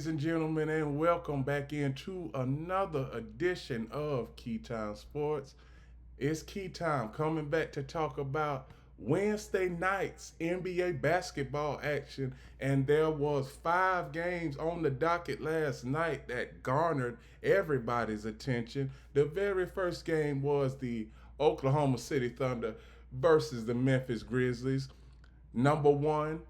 Ladies and gentlemen, and welcome back into another edition of Key Time Sports. It's Key Time coming back to talk about Wednesday night's NBA basketball action, and there was 5 games on the docket last night that garnered everybody's attention. The very first game was the Oklahoma City Thunder versus the Memphis Grizzlies. Number one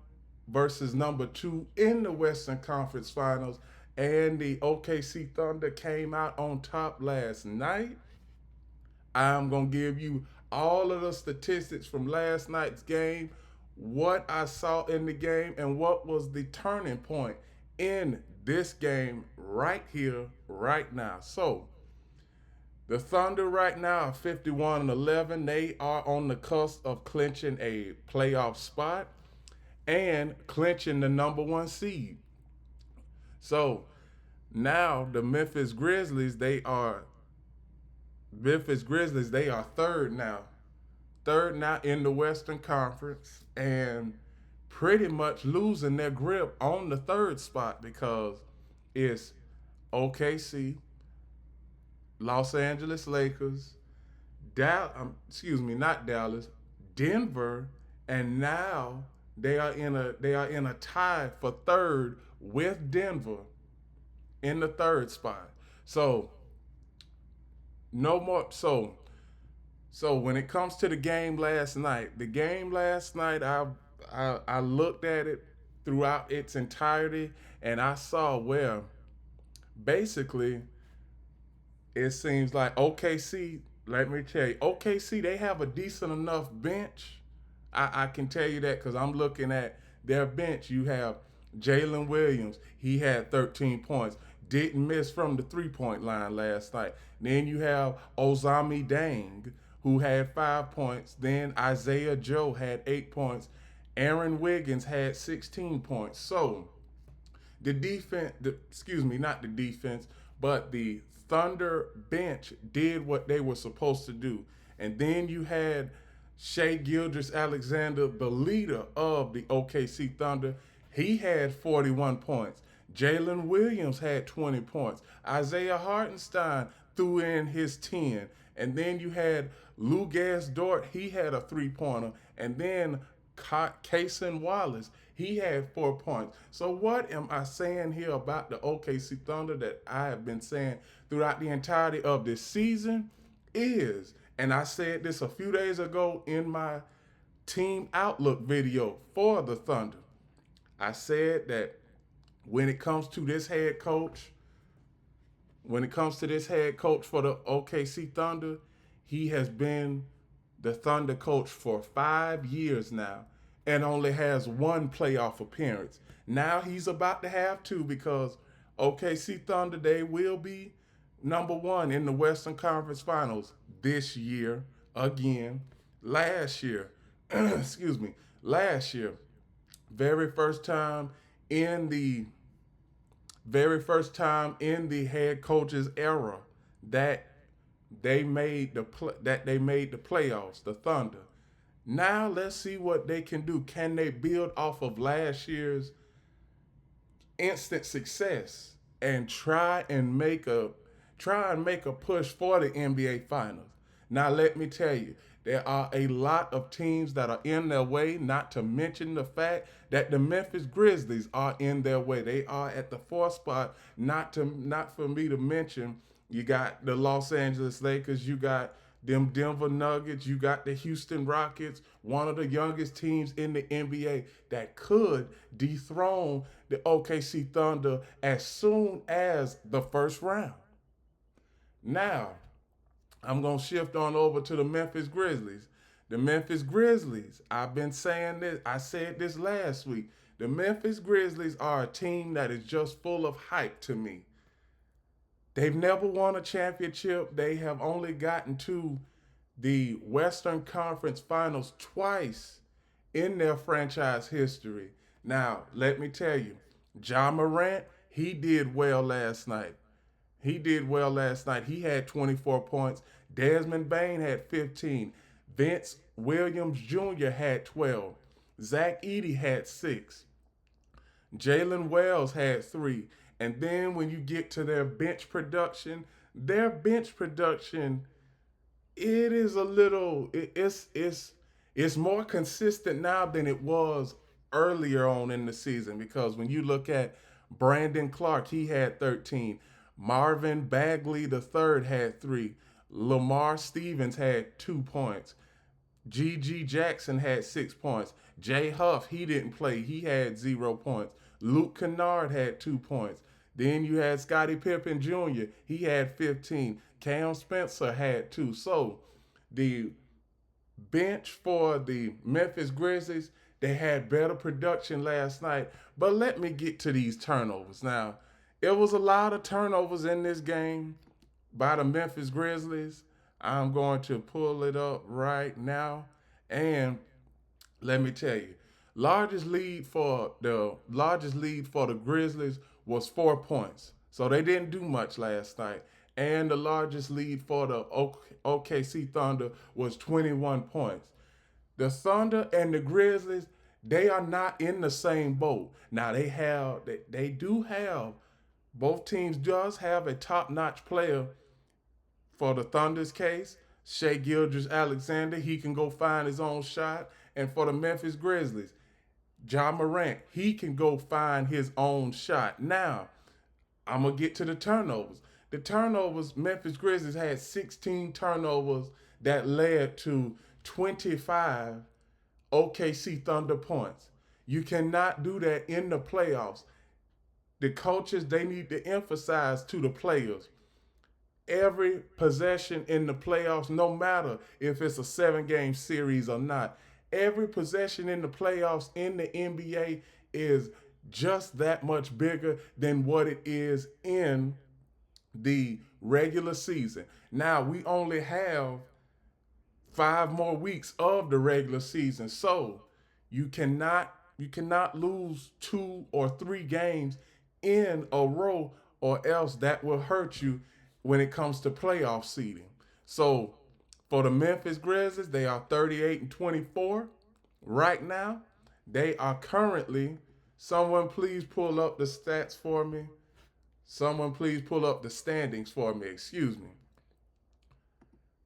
versus number two in the Western Conference Finals. And the OKC Thunder came out on top last night. I'm going to give you all of the statistics from last night's game, what I saw in the game, and what was the turning point in this game right here, right now. So, the Thunder right now are 51-11. They are on the cusp of clinching a playoff spot and clinching the number one seed. So now the Memphis Grizzlies, they are third now. Third now in the Western Conference and pretty much losing their grip on the third spot because it's OKC, Los Angeles Lakers, not Dallas, Denver, and now they are in a tie for third with Denver in the third spot. So no more. So when it comes to the game last night, I looked at it throughout its entirety, and I saw where basically it seems like OKC. Let me tell you, OKC they have a decent enough bench. I can tell you that because I'm looking at their bench. You have Jalen Williams. He had 13 points. Didn't miss from the 3-point line last night. Then you have Ozami Dang, who had 5 points. Then Isaiah Joe had 8 points. Aaron Wiggins had 16 points. So not the defense, but the Thunder bench did what they were supposed to do. And then you had Shea Gildress Alexander, the leader of the OKC Thunder. He had 41 points. Jalen Williams had 20 points. Isaiah Hartenstein threw in his 10. And then you had Lou Dort. He had a three-pointer. And then Cason Wallace, he had 4 points. So what am I saying here about the OKC Thunder that I have been saying throughout the entirety of this season is, and I said this a few days ago in my team outlook video for the Thunder, I said that when it comes to this head coach, for the OKC Thunder, he has been the Thunder coach for 5 years now and only has one playoff appearance. Now he's about to have two because OKC Thunder, they will be number one in the Western Conference Finals this year again. Last year, last year, very first time in the head coach's era that they made the playoffs, the Thunder. Now let's see what they can do. Can they build off of last year's instant success and try and make a push for the NBA Finals? Now let me tell you, there are a lot of teams that are in their way, not to mention the fact that the Memphis Grizzlies are in their way. They are at the fourth spot, not for me to mention. You got the Los Angeles Lakers, you got them Denver Nuggets, you got the Houston Rockets, one of the youngest teams in the NBA that could dethrone the OKC Thunder as soon as the first round. Now, I'm going to shift on over to the Memphis Grizzlies. The Memphis Grizzlies, I've been saying this, I said this last week. The Memphis Grizzlies are a team that is just full of hype to me. They've never won a championship. They have only gotten to the Western Conference Finals twice in their franchise history. Now, let me tell you, Ja Morant, he did well last night. He had 24 points. Desmond Bain had 15. Vince Williams Jr. had 12. Zach Edey had 6. Jalen Wells had 3. And then when you get to their bench production, it is a little it's more consistent now than it was earlier on in the season, because when you look at Brandon Clark, he had 13. Marvin Bagley the third had 3. Lamar Stevens had 2 points. G.G. Jackson had 6 points. Jay Huff, he didn't play. He had 0 points. Luke Kennard had 2 points. Then you had Scottie Pippen Jr. He had 15. Cam Spencer had 2. So the bench for the Memphis Grizzlies, they had better production last night. But let me get to these turnovers. Now, it was a lot of turnovers in this game by the Memphis Grizzlies. I'm going to pull it up right now. And let me tell you, largest lead for the Grizzlies was 4 points. So they didn't do much last night. And the largest lead for the OKC Thunder was 21 points. The Thunder and the Grizzlies, they are not in the same boat. Now they do have, both teams does have a top-notch player. For the Thunder's case, Shai Gilgeous-Alexander, he can go find his own shot. And for the Memphis Grizzlies, Ja Morant, he can go find his own shot. Now, I'm going to get to the turnovers. The turnovers, Memphis Grizzlies had 16 turnovers that led to 25 OKC Thunder points. You cannot do that in the playoffs. The coaches, they need to emphasize to the players, every possession in the playoffs, no matter if it's a 7-game series or not, every possession in the playoffs in the NBA is just that much bigger than what it is in the regular season. Now, we only have 5 more weeks of the regular season. So you cannot lose 2 or 3 games in a row, or else that will hurt you when it comes to playoff seeding. So for the Memphis Grizzlies, they are 38-24 right now. They are currently, someone please pull up the stats for me. Someone please pull up the standings for me. Excuse me.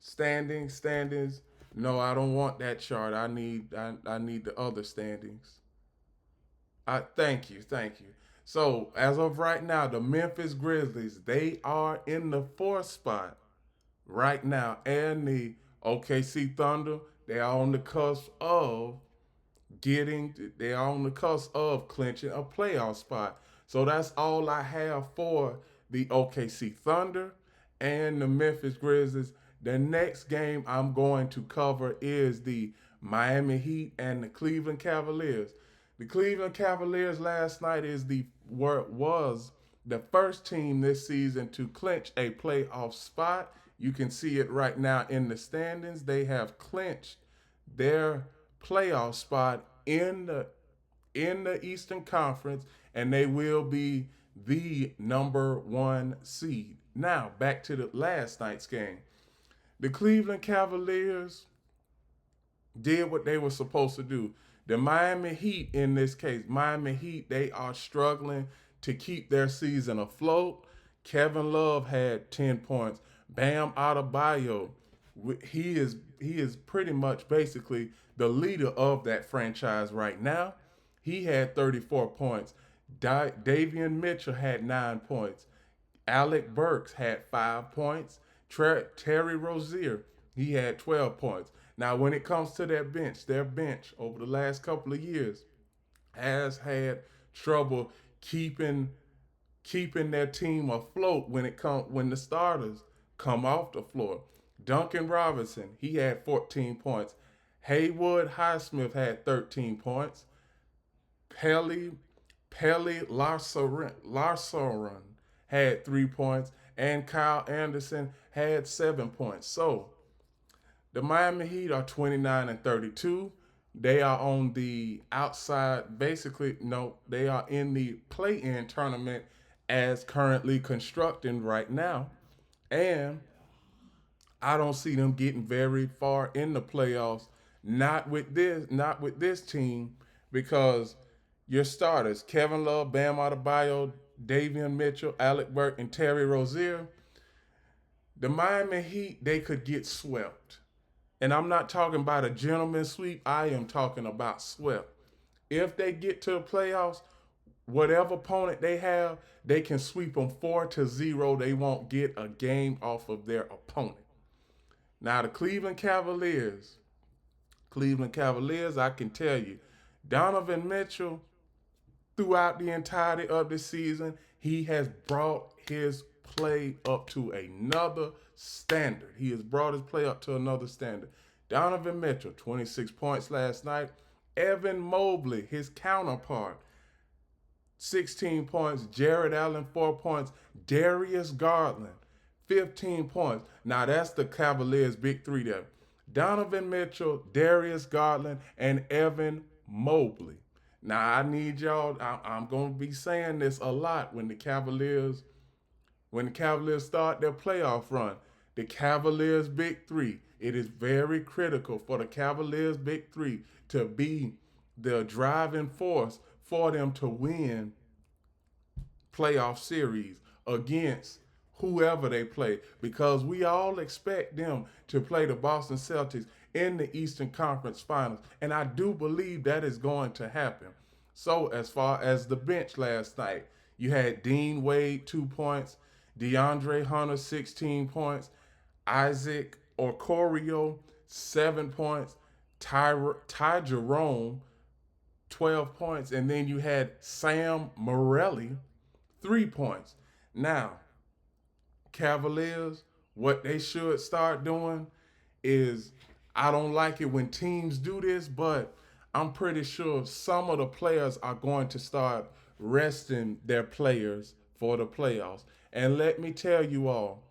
Standings. No, I don't want that chart. I need the other standings. Thank you. So as of right now, the Memphis Grizzlies, they are in the 4th spot right now, and the OKC Thunder, they are on the cusp of clinching a playoff spot. So that's all I have for the OKC Thunder and the Memphis Grizzlies. The next game I'm going to cover is the Miami Heat and the Cleveland Cavaliers. The Cleveland Cavaliers last night was the first team this season to clinch a playoff spot. You can see it right now in the standings. They have clinched their playoff spot in the Eastern Conference, and they will be the number 1 seed. Now, back to the last night's game. The Cleveland Cavaliers did what they were supposed to do. The Miami Heat, in this case, they are struggling to keep their season afloat. Kevin Love had 10 points. Bam Adebayo, he is pretty much basically the leader of that franchise right now. He had 34 points. Davion Mitchell had 9 points. Alec Burks had 5 points. Terry Rozier, he had 12 points. Now, when it comes to their bench over the last couple of years has had trouble keeping their team afloat when the starters come off the floor. Duncan Robinson, he had 14 points. Haywood Highsmith had 13 points. Pelle Larsaran had 3 points, and Kyle Anderson had 7 points. So the Miami Heat are 29-32. They are on the outside, basically, no, they are in the play-in tournament as currently constructing right now. And I don't see them getting very far in the playoffs. Not with this team, because your starters, Kevin Love, Bam Adebayo, Davion Mitchell, Alec Burks, and Terry Rozier, the Miami Heat, they could get swept. And I'm not talking about a gentleman's sweep. I am talking about swept. If they get to the playoffs, whatever opponent they have, they can sweep them 4-0. They won't get a game off of their opponent. Now the Cleveland Cavaliers, I can tell you, Donovan Mitchell, throughout the entirety of the season, he has brought his play up to another standard. He has brought his play up to another standard. Donovan Mitchell, 26 points last night. Evan Mobley, his counterpart, 16 points. Jared Allen, 4 points. Darius Garland, 15 points. Now that's the Cavaliers' big three there. Donovan Mitchell, Darius Garland, and Evan Mobley. Now I need y'all. I'm gonna be saying this a lot when the Cavaliers start their playoff run. The Cavaliers' big three. It is very critical for the Cavaliers' big three to be the driving force for them to win playoff series against whoever they play, because we all expect them to play the Boston Celtics in the Eastern Conference Finals, and I do believe that is going to happen. So as far as the bench last night, you had Dean Wade, 2 points, DeAndre Hunter, 16 points, Isaac Okoro, 7 points, Ty Jerome, 12 points, and then you had Sam Morelli, 3 points. Now, Cavaliers, what they should start doing is, I don't like it when teams do this, but I'm pretty sure some of the players are going to start resting their players for the playoffs. And let me tell you all,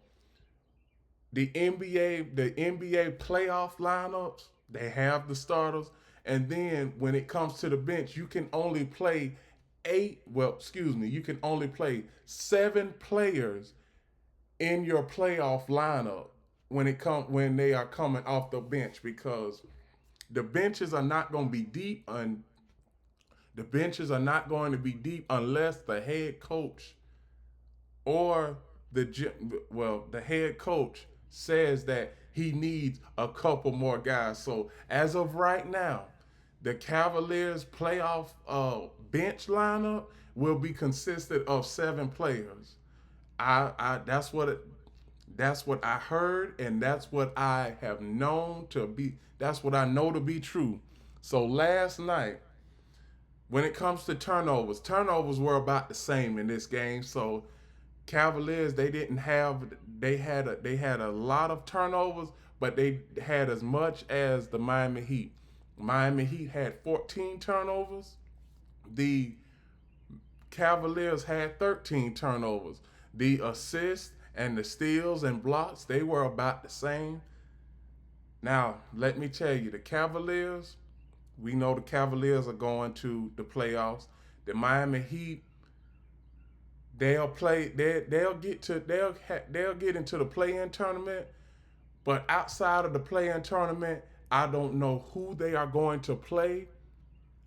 the NBA playoff lineups, they have the starters, and then when it comes to the bench, you can only play you can only play 7 players in your playoff lineup when they are coming off the bench, because the benches are not going to be deep unless the head coach or the head coach says that he needs a couple more guys. So as of right now, the Cavaliers playoff bench lineup will be consisted of 7 players. That's what I heard, and that's what I have known to be. That's what I know to be true. So last night, when it comes to turnovers were about the same in this game. So Cavaliers, they had a lot of turnovers, but they had as much as the Miami Heat. Miami Heat had 14 turnovers. The Cavaliers had 13 turnovers. The assists and the steals and blocks, they were about the same. Now, let me tell you, we know the Cavaliers are going to the playoffs. The Miami Heat, they'll get into the play-in tournament, but outside of the play-in tournament, I don't know who they are going to play,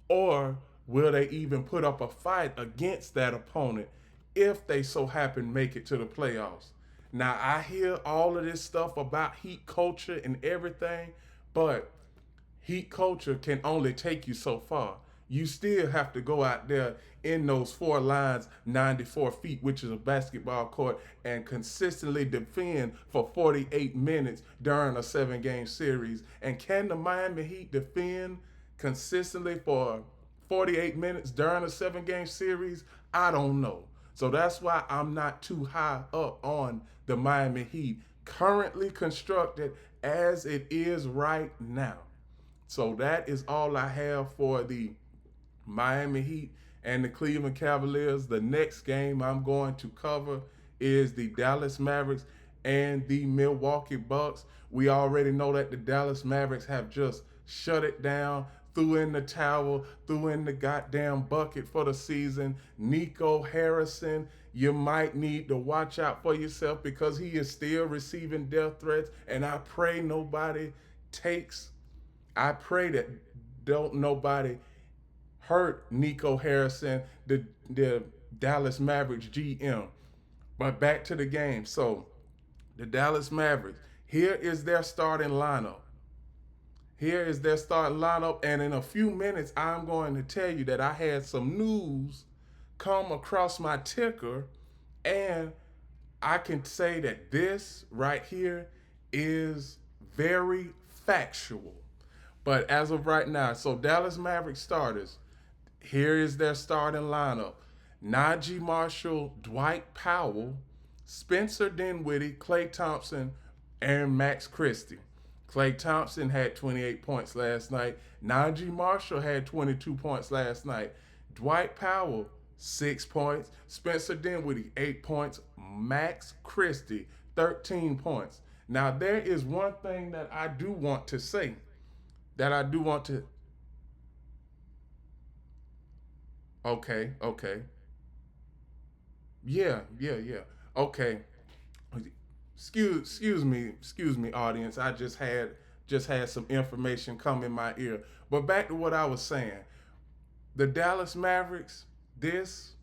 or will they even put up a fight against that opponent if they so happen make it to the playoffs. Now, I hear all of this stuff about Heat culture and everything, but Heat culture can only take you so far. You still have to go out there in those 4 lines, 94 feet, which is a basketball court, and consistently defend for 48 minutes during a 7-game series. And can the Miami Heat defend consistently for 48 minutes during a 7-game series? I don't know. So that's why I'm not too high up on the Miami Heat, currently constructed as it is right now. So that is all I have for the Miami Heat and the Cleveland Cavaliers. The next game I'm going to cover is the Dallas Mavericks and the Milwaukee Bucks. We already know that the Dallas Mavericks have just shut it down, threw in the towel, threw in the goddamn bucket for the season. Nico Harrison, you might need to watch out for yourself, because he is still receiving death threats, and I pray that don't nobody hurt Nico Harrison. The Dallas Mavericks GM. But back to the game. So the Dallas Mavericks, here is their starting lineup. Here is their starting lineup. And in a few minutes, I'm going to tell you that I had some news come across my ticker. And I can say that this right here is very factual. But as of right now, so Dallas Mavericks starters, here is their starting lineup. Najee Marshall, Dwight Powell, Spencer Dinwiddie, Klay Thompson, and Max Christie. Klay Thompson had 28 points last night. Najee Marshall had 22 points last night. Dwight Powell, 6 points. Spencer Dinwiddie, 8 points. Max Christie, 13 points. Now, there is one thing that I do want to say. Okay. Yeah. Okay. Excuse me, audience. I just had some information come in my ear. But back to what I was saying. The Dallas Mavericks, this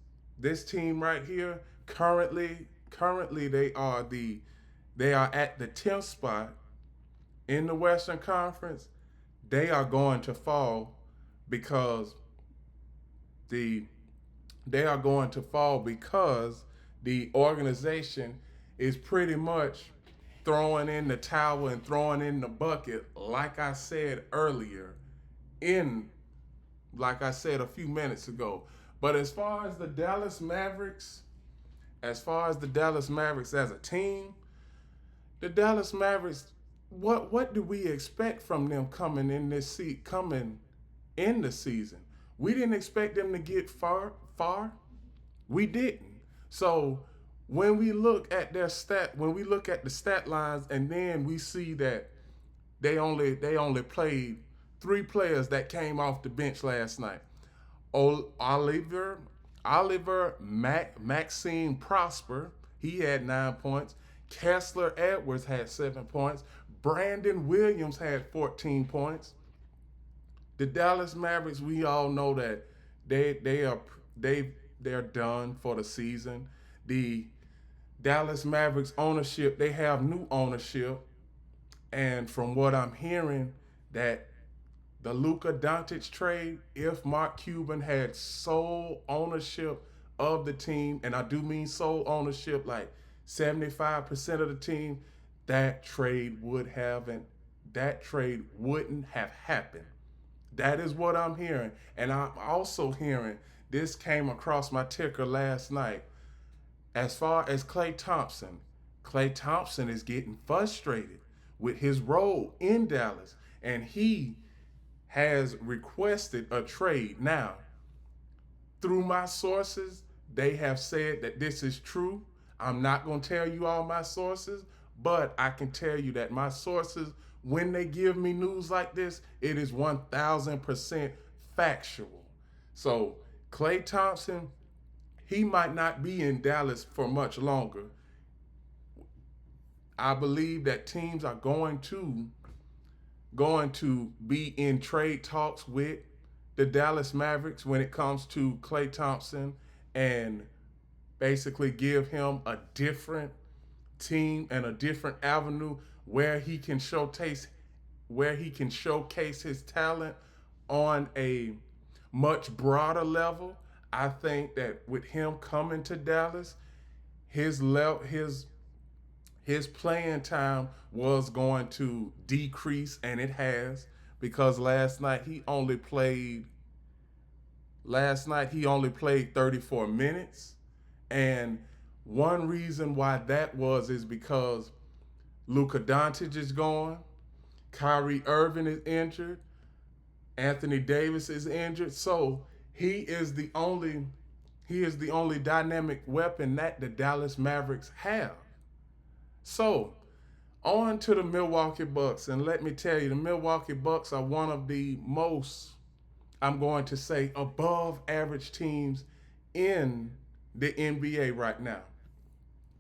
team right here, currently they are at the 10th spot in the Western Conference. They are going to fall because the they are going to fall because the organization is pretty much throwing in the towel and throwing in the bucket, like I said earlier, in like I said a few minutes ago. But as far as the Dallas Mavericks as a team, the Dallas Mavericks, what do we expect from them coming in the season? We didn't expect them to get far. We didn't. So when we look at the stat lines, and then we see that they only played three players that came off the bench last night. Oliver Maxine Prosper, he had 9 points. Kessler Edwards had 7 points. Brandon Williams had 14 points. The Dallas Mavericks, we all know that they're done for the season. The Dallas Mavericks ownership, they have new ownership, and from what I'm hearing, that the Luka Doncic trade, if Mark Cuban had sole ownership of the team, and I do mean sole ownership, like 75% of the team, that trade wouldn't have happened. That is what I'm hearing. And I'm also hearing, this came across my ticker last night. As far as Klay Thompson is getting frustrated with his role in Dallas, and he has requested a trade. Now, through my sources, they have said that this is true. I'm not going to tell you all my sources, but I can tell you that my sources, when they give me news like this, it is 1000% factual. So, Klay Thompson, he might not be in Dallas for much longer. I believe that teams are going to be in trade talks with the Dallas Mavericks when it comes to Klay Thompson, and basically give him a different team and a different avenue where he can showcase his talent on a much broader level. I think that with him coming to Dallas, his level his playing time was going to decrease, and it has, because last night he only played 34 minutes. And one reason why that was is because Luka Doncic is gone, Kyrie Irving is injured, Anthony Davis is injured. So he is the only dynamic weapon that the Dallas Mavericks have. So, on to the Milwaukee Bucks, and let me tell you, the Milwaukee Bucks are one of the most, I'm going to say, above average teams in the NBA right now.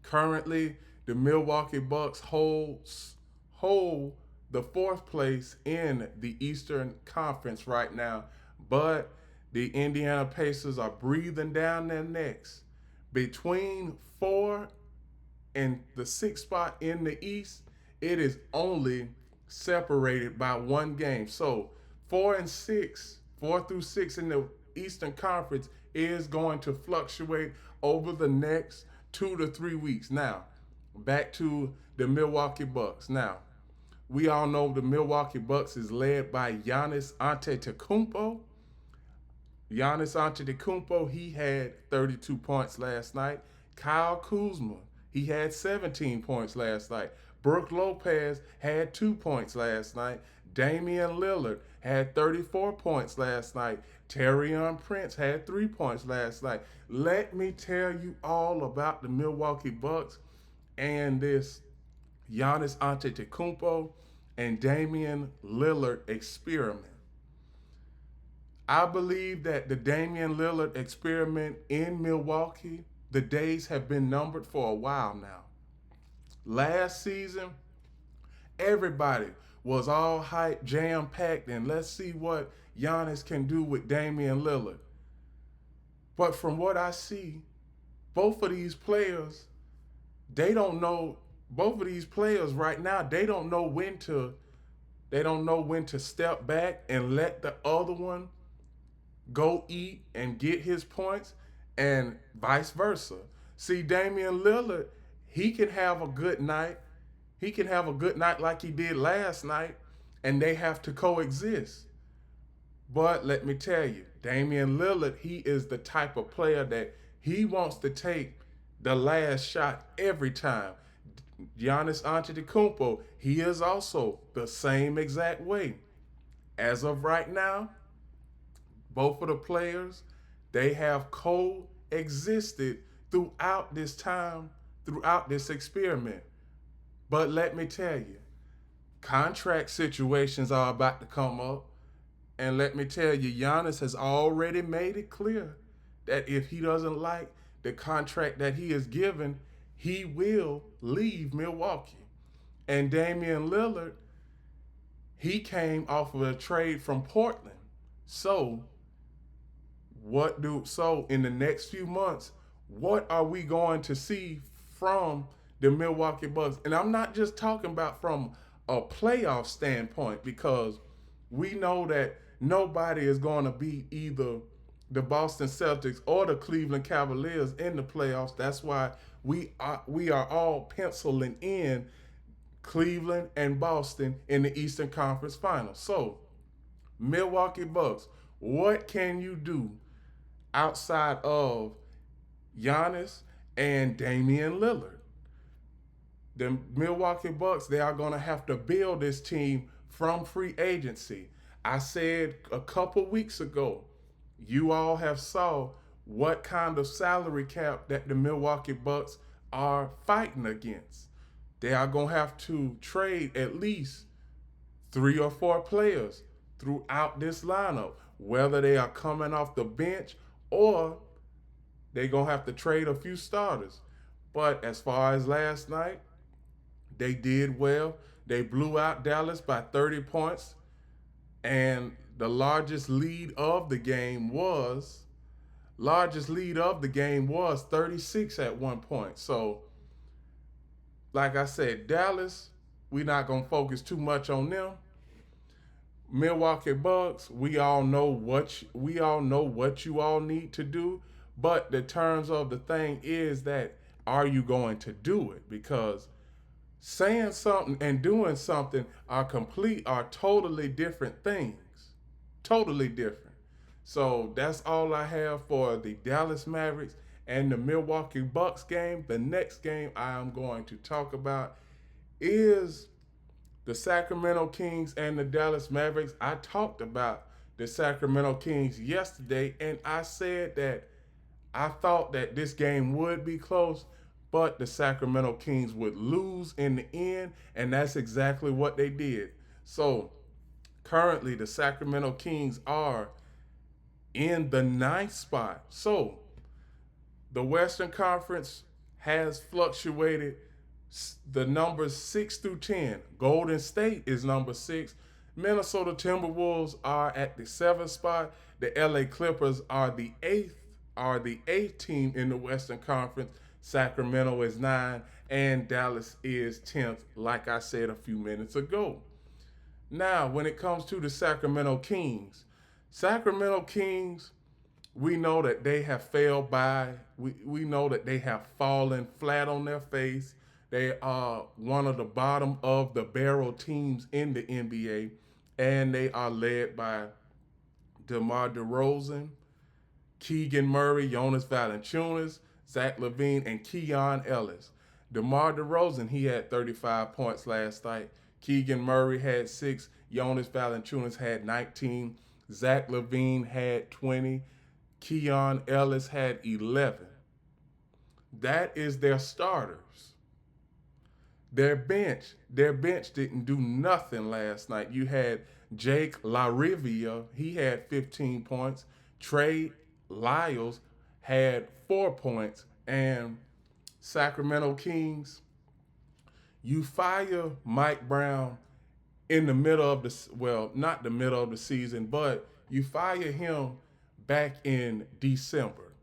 Currently, the Milwaukee Bucks hold the fourth place in the Eastern Conference right now, but the Indiana Pacers are breathing down their necks Between 4 and the 6th spot in the East, it is only separated by one game. So 4 through 6 in the Eastern Conference is going to fluctuate over the next 2 to 3 weeks. Now, back to the Milwaukee Bucks. Now, we all know the Milwaukee Bucks is led by Giannis Antetokounmpo. Giannis Antetokounmpo, he had 32 points last night. Kyle Kuzma, he had 17 points last night. Brook Lopez had 2 points last night. Damian Lillard had 34 points last night. Taurean Prince had 3 points last night. Let me tell you all about the Milwaukee Bucks and this Giannis Antetokounmpo and Damian Lillard experiment. I believe that the Damian Lillard experiment in Milwaukee, the days have been numbered for a while now. Last season, everybody was all hyped, jam-packed, and let's see what Giannis can do with Damian Lillard. But from what I see, both of these players, both of these players right now, they don't know when to step back and let the other one go eat and get his points, and vice versa. See, Damian Lillard, he can have a good night. He can have a good night like he did last night, and they have to coexist. But let me tell you, Damian Lillard, he is the type of player that he wants to take the last shot every time. Giannis Antetokounmpo, he is also the same exact way. As of right now, both of the players, they have coexisted throughout this time, throughout this experiment. But let me tell you, contract situations are about to come up. And let me tell you, Giannis has already made it clear that if he doesn't like the contract that he is given, he will leave Milwaukee. And Damian Lillard, he came off of a trade from Portland. So in the next few months, what are we going to see from the Milwaukee Bucks? And I'm not just talking about from a playoff standpoint, because we know that nobody is going to beat either the Boston Celtics or the Cleveland Cavaliers in the playoffs. That's why we are all penciling in Cleveland and Boston in the Eastern Conference Finals. So, Milwaukee Bucks, what can you do outside of Giannis and Damian Lillard? The Milwaukee Bucks, they are going to have to build this team from free agency. I said a couple weeks ago, you all have saw what kind of salary cap that the Milwaukee Bucks are fighting against. They are going to have to trade at least 3 or 4 players throughout this lineup, whether they are coming off the bench or they're going to have to trade a few starters. But as far as last night, they did well. They blew out Dallas by 30 points. And the largest lead of the game was 36 at one point. So, like I said, Dallas, we're not going to focus too much on them. Milwaukee Bucks, we all know what you all need to do, but the terms of the thing is that, are you going to do it? Because saying something and doing something are totally different things. Totally different. So that's all I have for the Dallas Mavericks and the Milwaukee Bucks game. The next game I am going to talk about is the Sacramento Kings and the Dallas Mavericks. I talked about the Sacramento Kings yesterday, and I said that I thought that this game would be close, but the Sacramento Kings would lose in the end, and that's exactly what they did. So currently, the Sacramento Kings are in the 9th spot. So the Western Conference has fluctuated the numbers 6 through 10. Golden State is number 6. Minnesota Timberwolves are at the 7th spot. The LA Clippers are the 8th are the eighth team in the Western Conference. Sacramento is 9, and Dallas is 10th, like I said a few minutes ago. Now, when it comes to the Sacramento Kings, we know that they have failed by, we know that they have fallen flat on their face. They are one of the bottom of the barrel teams in the NBA, and they are led by DeMar DeRozan, Keegan Murray, Jonas Valanciunas, Zach LaVine, and Keon Ellis. DeMar DeRozan, he had 35 points last night. Keegan Murray had 6. Jonas Valanciunas had 19. Zach LaVine had 20. Keon Ellis had 11. That is their starters. Their bench didn't do nothing last night. You had Jake LaRivia, he had 15 points. Trey Lyles had 4 points. And Sacramento Kings, you fire Mike Brown in the middle of the, well, not the middle of the season, but you fire him back in December.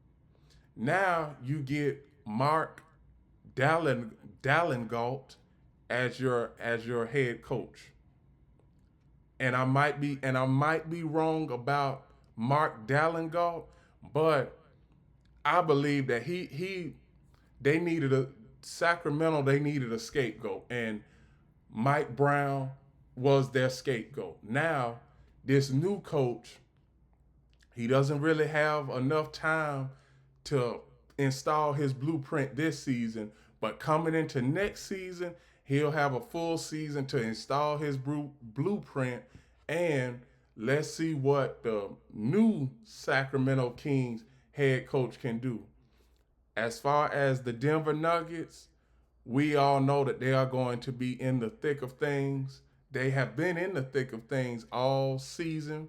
Now you get Mark Dallengalt as your head coach. And I might be wrong about Mark Dallengalt, but I believe that he they needed a Sacramento, they needed a scapegoat, and Mike Brown was their scapegoat. Now, this new coach, he doesn't really have enough time to install his blueprint this season, but coming into next season, he'll have a full season to install his blueprint, and let's see what the new Sacramento Kings head coach can do. As far as the Denver Nuggets, we all know that they are going to be in the thick of things. They have been in the thick of things all season.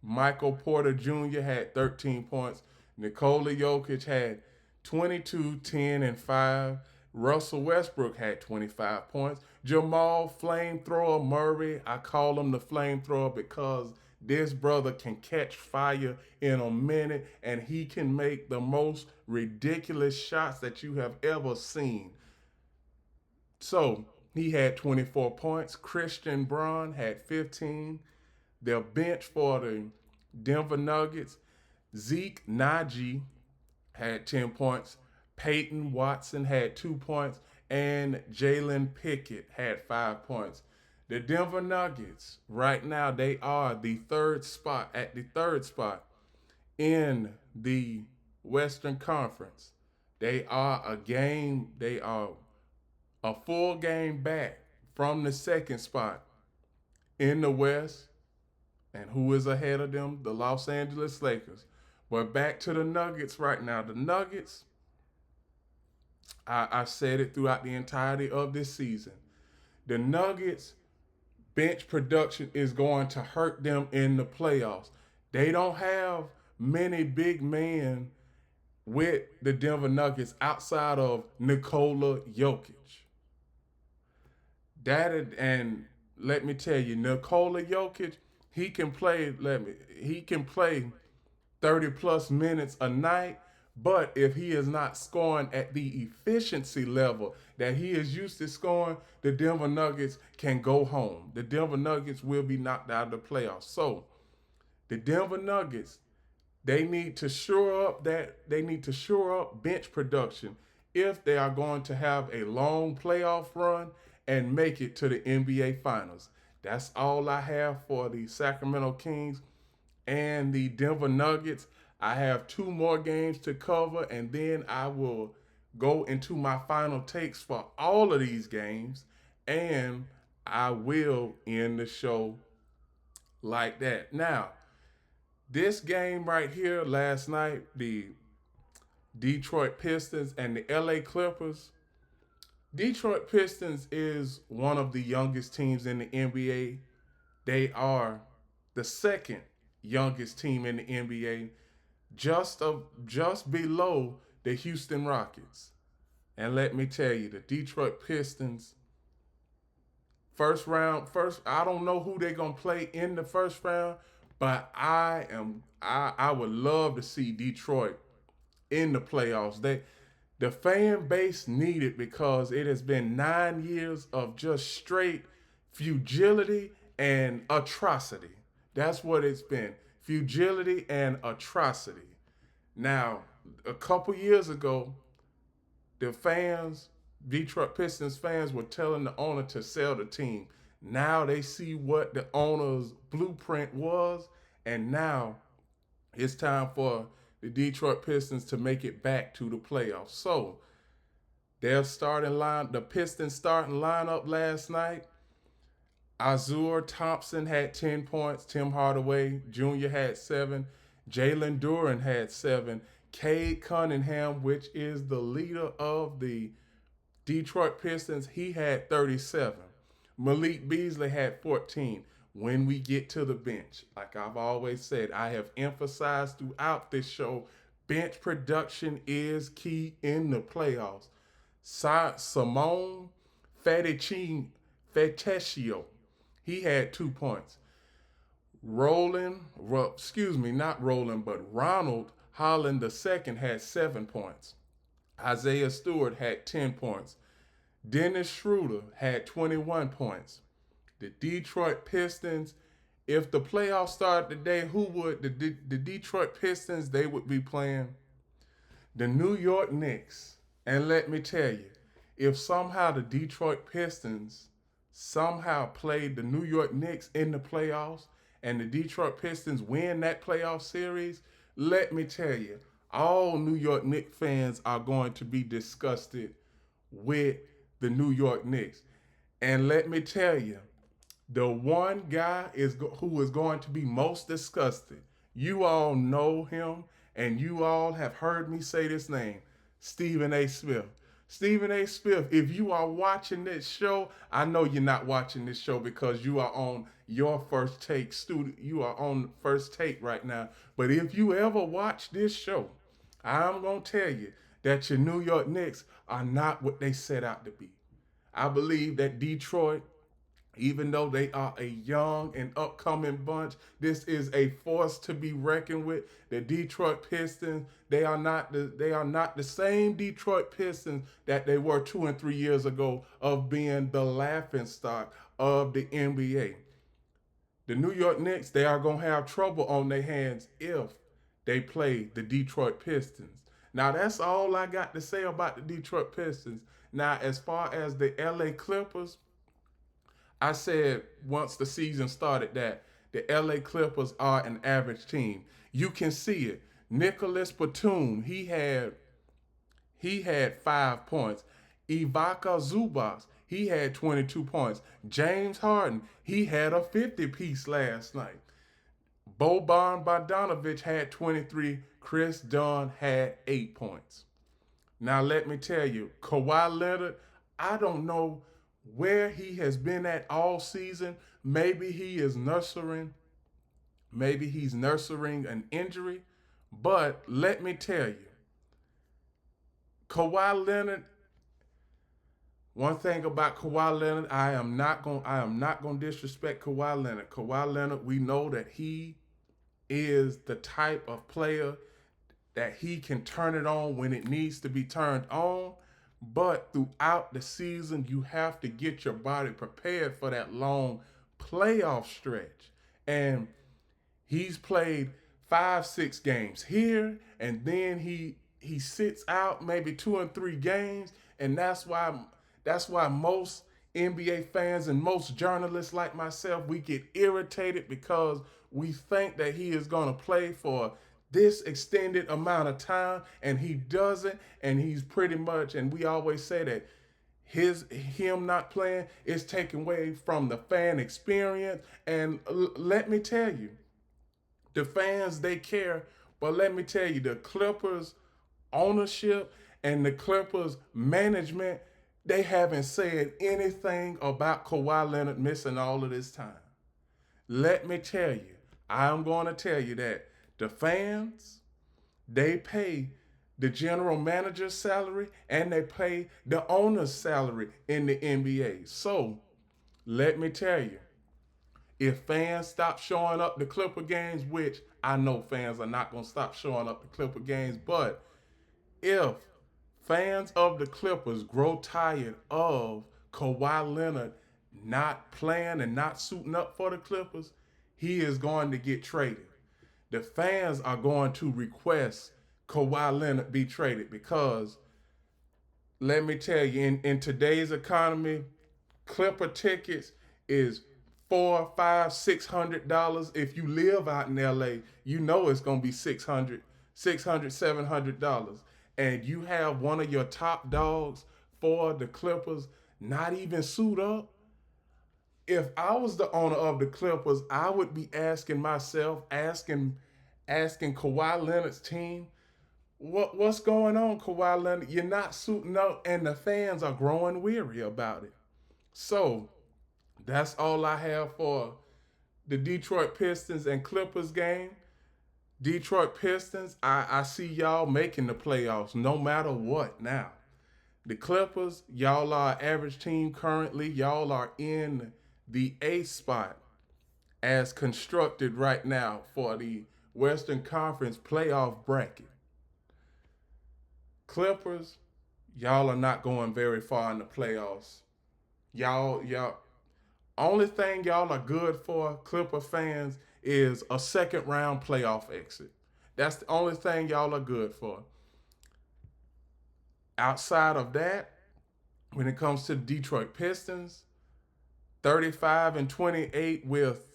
Michael Porter Jr. had 13 points. Nikola Jokic had 22, 10, and 5. Russell Westbrook had 25 points. Jamal Flamethrower Murray, I call him the Flamethrower because this brother can catch fire in a minute, and he can make the most ridiculous shots that you have ever seen. So he had 24 points. Christian Braun had 15. Their bench for the Denver Nuggets, Zeke Naji had 10 points. Peyton Watson had 2 points. And Jalen Pickett had 5 points. The Denver Nuggets, right now, they are the third spot in the Western Conference. They are a full game back from the second spot in the West. And who is ahead of them? The Los Angeles Lakers. But back to the Nuggets right now. The Nuggets, I said it throughout the entirety of this season. The Nuggets bench production is going to hurt them in the playoffs. They don't have many big men with the Denver Nuggets outside of Nikola Jokic. And let me tell you, Nikola Jokic, he can play 30 plus minutes a night, but if he is not scoring at the efficiency level that he is used to scoring, the Denver Nuggets can go home. The Denver Nuggets will be knocked out of the playoffs. So the Denver Nuggets, they need to shore up bench production if they are going to have a long playoff run and make it to the NBA Finals. That's all I have for the Sacramento Kings and the Denver Nuggets. I have 2 more games to cover, and then I will go into my final takes for all of these games, and I will end the show like that. Now, this game right here last night, the Detroit Pistons and the LA Clippers. Detroit Pistons is one of the youngest teams in the NBA. They are the second youngest team in the NBA, just below the Houston Rockets. And let me tell you, the Detroit Pistons, I don't know who they're gonna play in the first round, but I would love to see Detroit in the playoffs. The fan base need it because it has been 9 years of just straight futility and atrocity. That's what it's been. Futility and atrocity. Now, a couple years ago, the fans, Detroit Pistons fans, were telling the owner to sell the team. Now they see what the owner's blueprint was, and now it's time for the Detroit Pistons to make it back to the playoffs. So the Pistons starting lineup last night. Azur Thompson had 10 points. Tim Hardaway Jr. had 7. Jalen Duren had 7. Cade Cunningham, which is the leader of the Detroit Pistons, he had 37. Malik Beasley had 14. When we get to the bench, like I've always said, I have emphasized throughout this show, bench production is key in the playoffs. Simone Fetechio, he had 2 points. Ronald Holland II had 7 points. Isaiah Stewart had 10 points. Dennis Schroeder had 21 points. The Detroit Pistons, if the playoffs started today, who would the Detroit Pistons, they would be playing the New York Knicks. And let me tell you, if somehow the Detroit Pistons somehow played the New York Knicks in the playoffs and the Detroit Pistons win that playoff series, let me tell you, all New York Knicks fans are going to be disgusted with the New York Knicks. And let me tell you, the one guy who is going to be most disgusted, you all know him, and you all have heard me say this name, Stephen A. Smith. Stephen A. Smith, if you are watching this show, I know you're not watching this show because you are on your First Take studio. You are on First Take right now. But if you ever watch this show, I'm going to tell you that your New York Knicks are not what they set out to be. I believe that Detroit, even though they are a young and upcoming bunch, this is a force to be reckoned with. The Detroit Pistons, they are not the same Detroit Pistons that they were 2 and 3 years ago of being the laughingstock of the NBA. The New York Knicks, they are going to have trouble on their hands if they play the Detroit Pistons. Now, that's all I got to say about the Detroit Pistons. Now, as far as the LA Clippers, I said once the season started that the LA Clippers are an average team. You can see it. Nicholas Batum, he had 5 points. Ivica Zubac, he had 22 points. James Harden, he had a 50-piece last night. Boban Bogdanovic had 23. Chris Dunn had 8 points. Now let me tell you, Kawhi Leonard, I don't know where he has been at all season. Maybe he's nursing an injury. But let me tell you, Kawhi Leonard, one thing about Kawhi Leonard, I am not going to disrespect Kawhi Leonard. Kawhi Leonard, we know that he is the type of player that he can turn it on when it needs to be turned on. But throughout the season, you have to get your body prepared for that long playoff stretch. And he's played 5-6 games here, and then he sits out maybe 2 and 3 games, and that's why most NBA fans and most journalists like myself, we get irritated because we think that he is going to play for this extended amount of time, and he doesn't, and he's pretty much, and we always say that him not playing is taken away from the fan experience. And let me tell you, the fans, they care, but let me tell you, the Clippers ownership and the Clippers management, they haven't said anything about Kawhi Leonard missing all of this time. Let me tell you, I'm going to tell you that the fans, they pay the general manager's salary and they pay the owner's salary in the NBA. So let me tell you, if fans stop showing up the Clipper games, which I know fans are not going to stop showing up the Clipper games, but if fans of the Clippers grow tired of Kawhi Leonard not playing and not suiting up for the Clippers, he is going to get traded. The fans are going to request Kawhi Leonard be traded because let me tell you, in today's economy, Clipper tickets is $400, $500, $600. If you live out in LA, you know it's gonna be $600, $700. And you have one of your top dogs for the Clippers not even suit up. If I was the owner of the Clippers, I would be asking myself, asking Kawhi Leonard's team, what's going on, Kawhi Leonard? You're not suiting up, and the fans are growing weary about it. So that's all I have for the Detroit Pistons and Clippers game. Detroit Pistons, I see y'all making the playoffs no matter what now. The Clippers, y'all are an average team currently. Y'all are in the eighth spot as constructed right now for the Western Conference playoff bracket. Clippers, y'all are not going very far in the playoffs. Y'all, only thing y'all are good for, Clipper fans, is a second round playoff exit. That's the only thing y'all are good for. Outside of that, when it comes to the Detroit Pistons, 35 and 28 with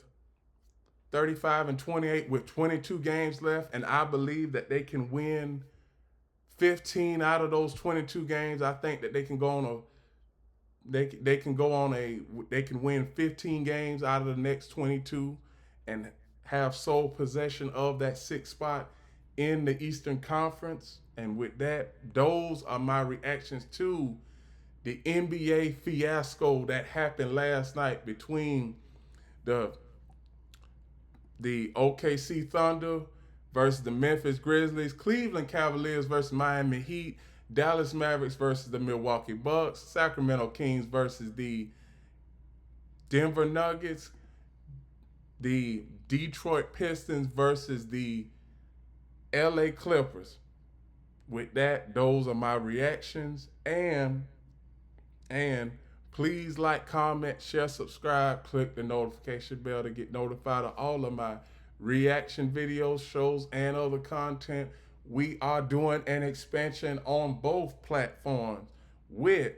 35 and 28 with 22 games left, and I believe that they can win 15 out of those 22 games. I think that they can go on a they can win 15 games out of the next 22 and have sole possession of that sixth spot in the Eastern Conference. And with that, those are my reactions to the NBA fiasco that happened last night between the OKC Thunder versus the Memphis Grizzlies, Cleveland Cavaliers versus Miami Heat, Dallas Mavericks versus the Milwaukee Bucks, Sacramento Kings versus the Denver Nuggets, the Detroit Pistons versus the LA Clippers. With that, those are my reactions. And please like, comment, share, subscribe, click the notification bell to get notified of all of my reaction videos, shows, and other content. We are doing an expansion on both platforms with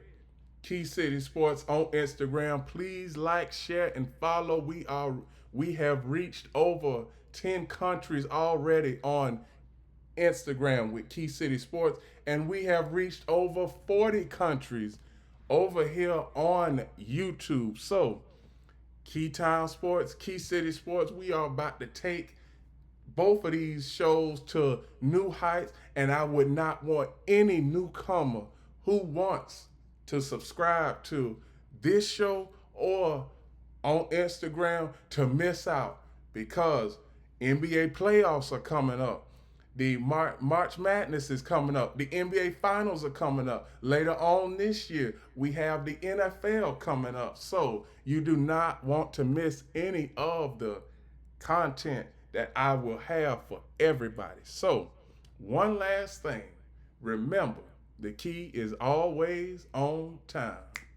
Key City Sports on Instagram. Please like, share, and follow. We have reached over 10 countries already on Instagram with Key City Sports, and we have reached over 40 countries over here on YouTube. So, Key Town Sports, Key City Sports, we are about to take both of these shows to new heights, and I would not want any newcomer who wants to subscribe to this show or on Instagram to miss out, because NBA playoffs are coming up. The March Madness is coming up. The NBA Finals are coming up. Later on this year, we have the NFL coming up. So you do not want to miss any of the content that I will have for everybody. So one last thing. Remember, the key is always on time.